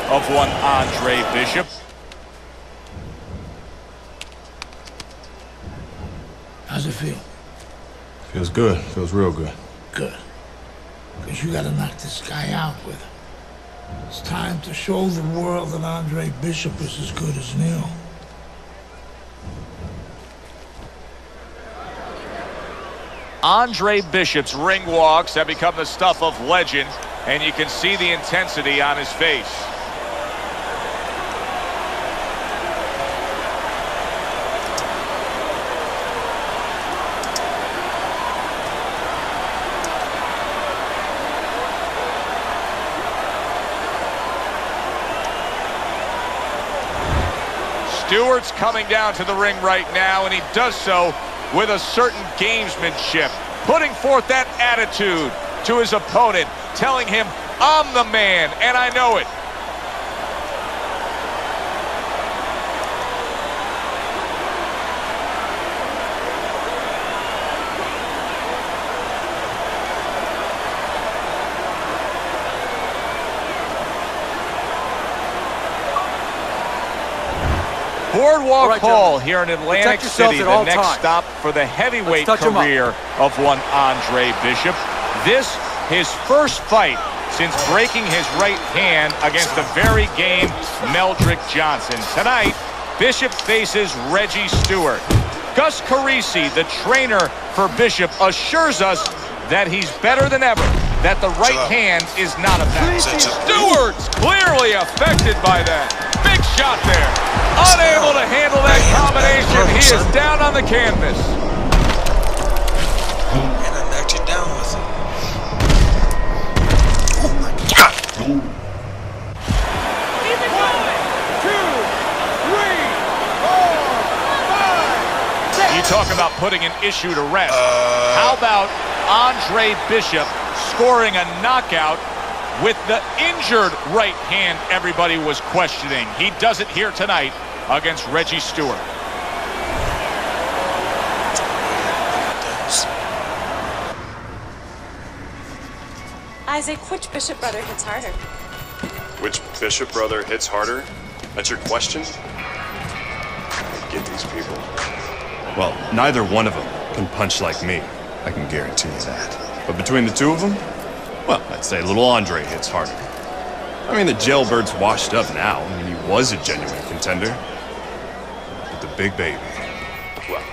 of one Andre Bishop. How's it feel? Feels good. Feels real good. Good. Because you gotta knock this guy out with it. It's time to show the world that Andre Bishop is as good as new. Andre Bishop's ring walks have become the stuff of legend, and you can see the intensity on his face. Stewart's coming down to the ring right now, and he does so with a certain gamesmanship, putting forth that attitude to his opponent, telling him, I'm the man, and I know it. Boardwalk Hall here in Atlantic City, the next stop for the heavyweight career of one Andre Bishop. This, his first fight since breaking his right hand against the very game Meldrick Johnson. Tonight, Bishop faces Reggie Stewart. Gus Carisi, the trainer for Bishop, assures us that he's better than ever, that the right hand is not a factor. Stewart's clearly affected by that. Big shot there. Unable to handle that combination. He is down on the canvas. And I knocked you down with it. Oh my God. Keep it going. 2, 3, 4, 5, 6. You talk about putting an issue to rest. How about Andre Bishop scoring a knockout with the injured right hand everybody was questioning? He does it here tonight against Reggie Stewart. Isaac, which Bishop brother hits harder? Which Bishop brother hits harder? That's your question? Get these people. Well, neither one of them can punch like me. I can guarantee you that. But between the two of them, well, I'd say little Andre hits harder. I mean, the jailbird's washed up now. I mean, he was a genuine contender. But the big baby, well,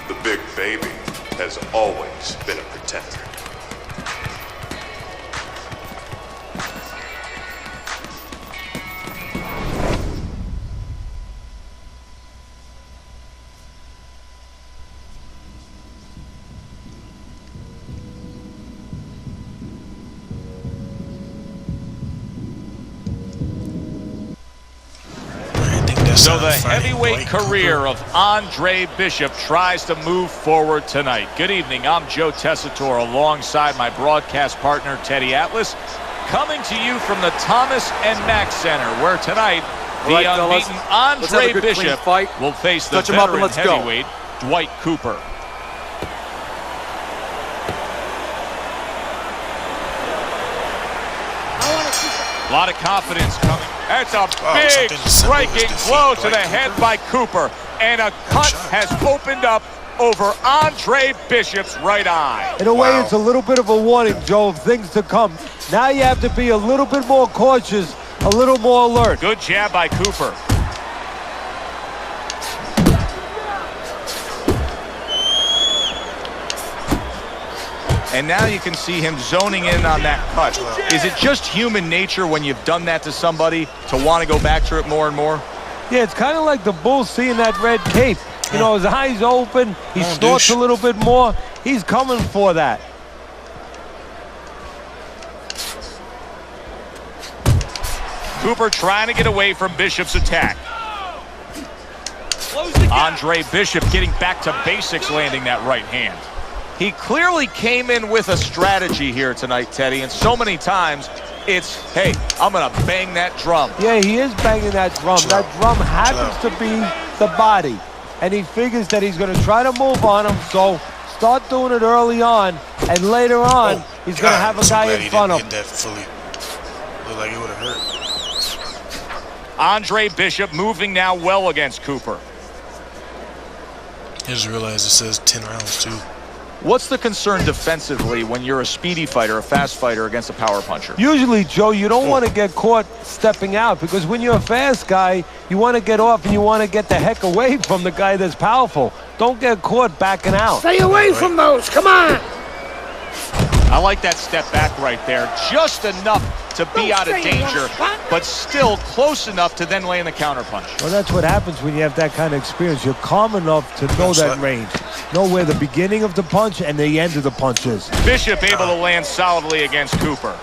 the big baby has always been a pretender. So the heavyweight career of Andre Bishop tries to move forward tonight. Good evening, I'm Joe Tessitore alongside my broadcast partner Teddy Atlas, coming to you from the Thomas and Mack Center, where tonight the unbeaten Andre Bishop will face the veteran heavyweight Dwight Cooper. A lot of confidence coming. That's a big striking blow to the head by Cooper. And a cut has opened up over Andre Bishop's right eye. In a way, it's a little bit of a warning, Joe, of things to come. Now you have to be a little bit more cautious, a little more alert. Good jab by Cooper. And now you can see him zoning in on that cut. Is it just human nature when you've done that to somebody to want to go back to it more and more? Yeah, it's kind of like the bull seeing that red cape. You know, his eyes open, he snorts a little bit more. He's coming for that. Cooper trying to get away from Bishop's attack. Andre Bishop getting back to basics, landing that right hand. He clearly came in with a strategy here tonight, Teddy, and so many times it's, hey, I'm going to bang that drum. Yeah, he is banging that drum. That drum happens to be the body, and he figures that he's going to try to move on him, so start doing it early on, and later on, he's going to have a guy in front of him. That fully. Looked like it would have hurt. Andre Bishop moving now well against Cooper. I just realized it says 10 rounds, too. What's the concern defensively when you're a speedy fighter, a fast fighter against a power puncher? Usually, Joe, you don't want to get caught stepping out because when you're a fast guy, you want to get off and you want to get the heck away from the guy that's powerful. Don't get caught backing out. Stay away from those. Come on. I like that step back right there. Just enough to be out of danger, but still close enough to then land the counterpunch. Well, that's what happens when you have that kind of experience. You're calm enough to know that range. Know where the beginning of the punch and the end of the punch is. Bishop able to land solidly against Cooper.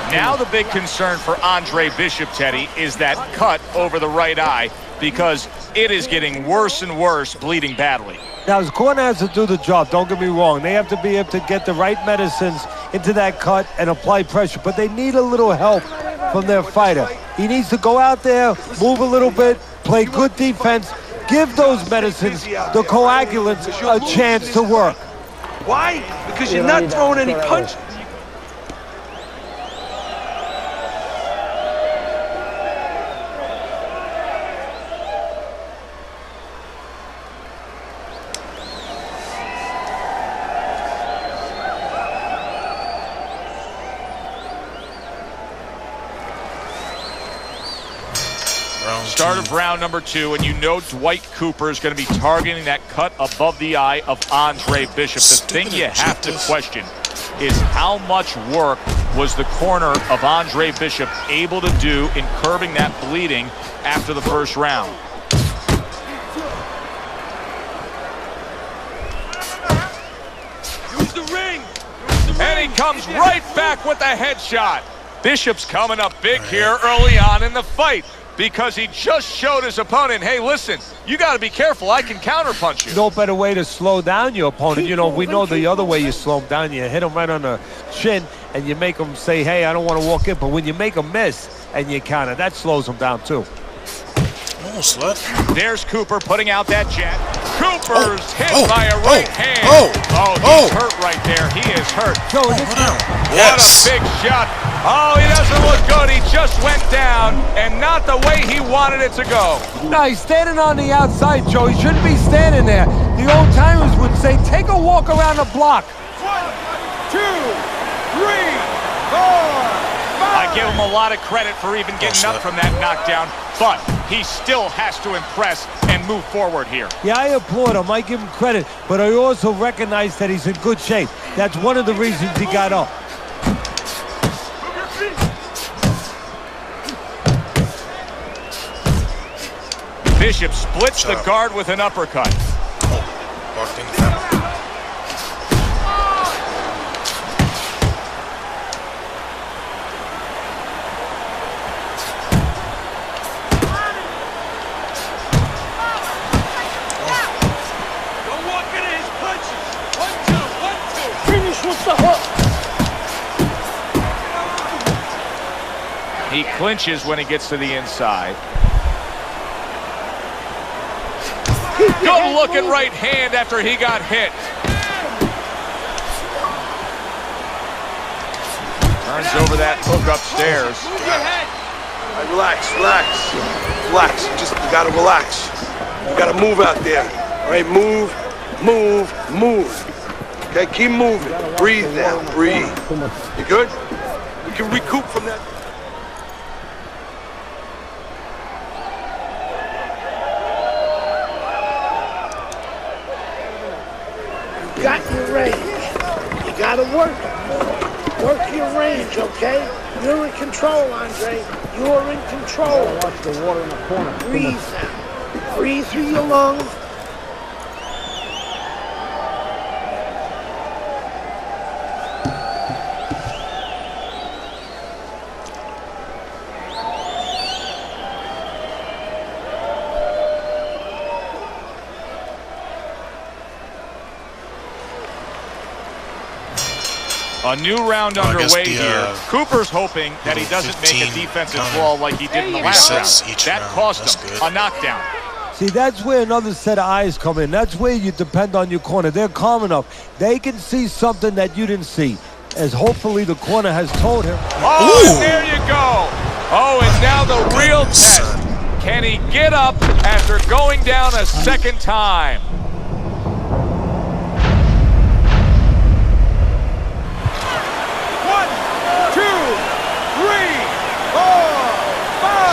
Now the big concern for Andre Bishop, Teddy, is that cut over the right eye because it is getting worse and worse, bleeding badly. Now, his corner has to do the job, don't get me wrong. They have to be able to get the right medicines into that cut and apply pressure, but they need a little help from their fighter. He needs to go out there, move a little bit, play good defense, give those medicines, the coagulants, a chance to work. Why? Because you're not throwing any punches. Start of round number 2, and you know Dwight Cooper is going to be targeting that cut above the eye of Andre Bishop. The thing you have to question is how much work was the corner of Andre Bishop able to do in curbing that bleeding after the first round. Use the ring. And he comes right back with a headshot. Bishop's coming up big here early on in the fight, because he just showed his opponent, hey, listen, you got to be careful. I can counterpunch you. No better way to slow down your opponent. You know, we know the other way you slow him down. You hit him right on the chin, and you make him say, hey, I don't want to walk in. But when you make him miss and you counter, that slows him down, too. Almost left. There's Cooper putting out that jab. Cooper's hit by a right hand. He's hurt right there. He is hurt. Joe, What a big shot. Oh, he doesn't look good. He just went down, and not the way he wanted it to go. No, he's standing on the outside, Joe. He shouldn't be standing there. The old-timers would say, take a walk around the block. 1, 2, 3, 4. I give him a lot of credit for even getting up from that knockdown, but he still has to impress and move forward here. Yeah, I applaud him. I give him credit, but I also recognize that he's in good shape. That's one of the reasons he got up. Bishop splits the guard with an uppercut. Walked in the He clinches when he gets to the inside. Good looking right hand after he got hit. Turns over that hook upstairs. All right, relax. You gotta relax. You gotta move out there. All right, move. Okay, keep moving. Breathe now, breathe. You good? You can recoup from that. You got your range. You gotta work it. Work your range, okay? You're in control, Andre. You're in control. Watch the water in the corner. Breathe now. Breathe through your lungs. A new round underway here. Cooper's hoping that he doesn't make a defensive wall like he did in the last round. That cost him a knockdown. See, that's where another set of eyes come in. That's where you depend on your corner. They're calm enough. They can see something that you didn't see. as hopefully the corner has told him. Oh, and there you go. Oh, and now the real test. Can he get up after going down a second time?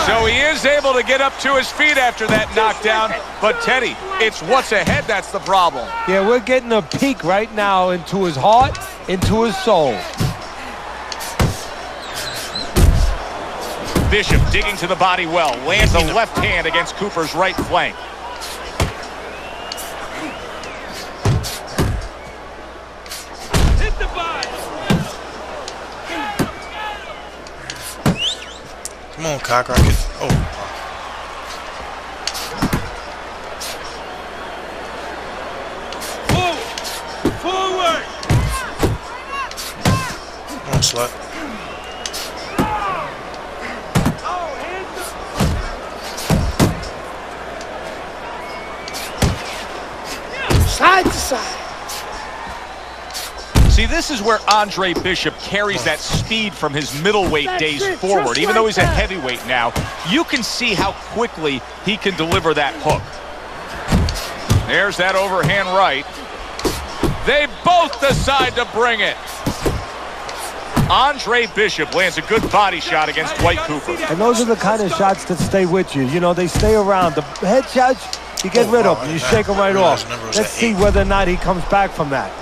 So he is able to get up to his feet after that knockdown. But, Teddy, it's what's ahead that's the problem. Yeah, we're getting a peek right now into his heart, into his soul. Bishop digging to the body well. Lands a left hand against Cooper's right flank. Hit the body. Come on, cock rocket. Oh. Forward. Come on, slut. Side to side. See, this is where Andre Bishop carries that speed from his middleweight days forward. Even though he's a heavyweight now, you can see how quickly he can deliver that hook. There's that overhand right. They both decide to bring it. Andre Bishop lands a good body shot against Dwight Cooper. And those are the kind of shots that stay with you. You know, they stay around. The head shots, you get rid of them. You shake them right off. Let's see whether or not he comes back from that.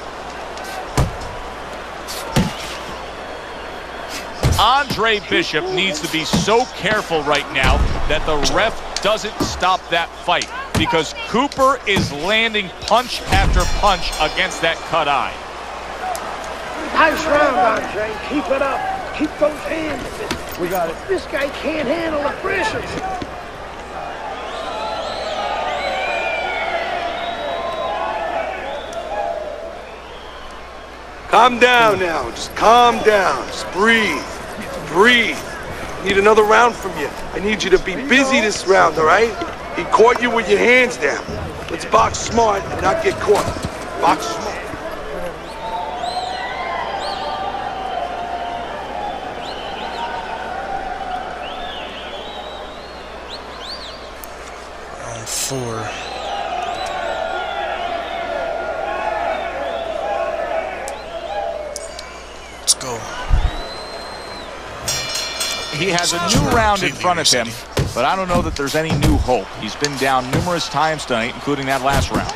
Andre Bishop needs to be so careful right now that the ref doesn't stop that fight, because Cooper is landing punch after punch against that cut eye. Nice round, Andre. Keep it up. Keep those hands. We got it. This guy can't handle the pressure. Calm down now. Just calm down. Just breathe. Breathe. I need another round from you. I need you to be busy this round, all right? He caught you with your hands down. Let's box smart and not get caught. Box smart. Round 4. Let's go. He has a new round in front of him, but I don't know that there's any new hope. He's been down numerous times tonight, including that last round.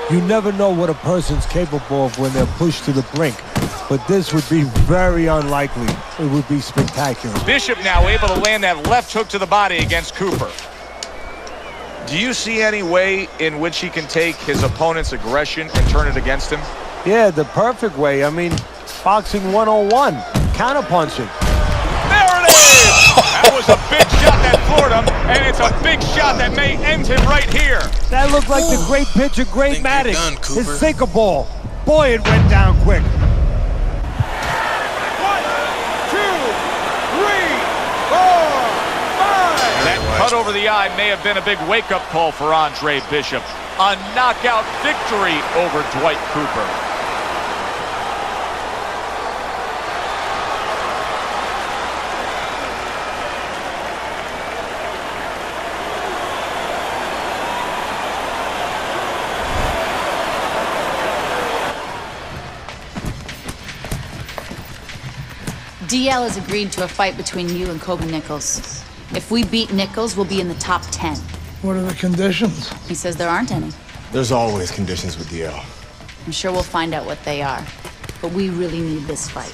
You never know what a person's capable of when they're pushed to the brink, but this would be very unlikely. It would be spectacular. Bishop now able to land that left hook to the body against Cooper. Do you see any way in which he can take his opponent's aggression and turn it against him? Yeah, the perfect way. I mean, boxing 101, counterpunching. There it is! That was a big shot that floored him, and it's a big shot that may end him right here. That looked like the great pitcher, Great Matic. His sinker ball. Boy, it went down quick. 1, 2, 3, 4, 5. That cut over the eye may have been a big wake-up call for Andre Bishop. A knockout victory over Dwight Cooper. DL has agreed to a fight between you and Kobe Nichols. If we beat Nichols, we'll be in the top 10. What are the conditions? He says there aren't any. There's always conditions with DL. I'm sure we'll find out what they are. But we really need this fight.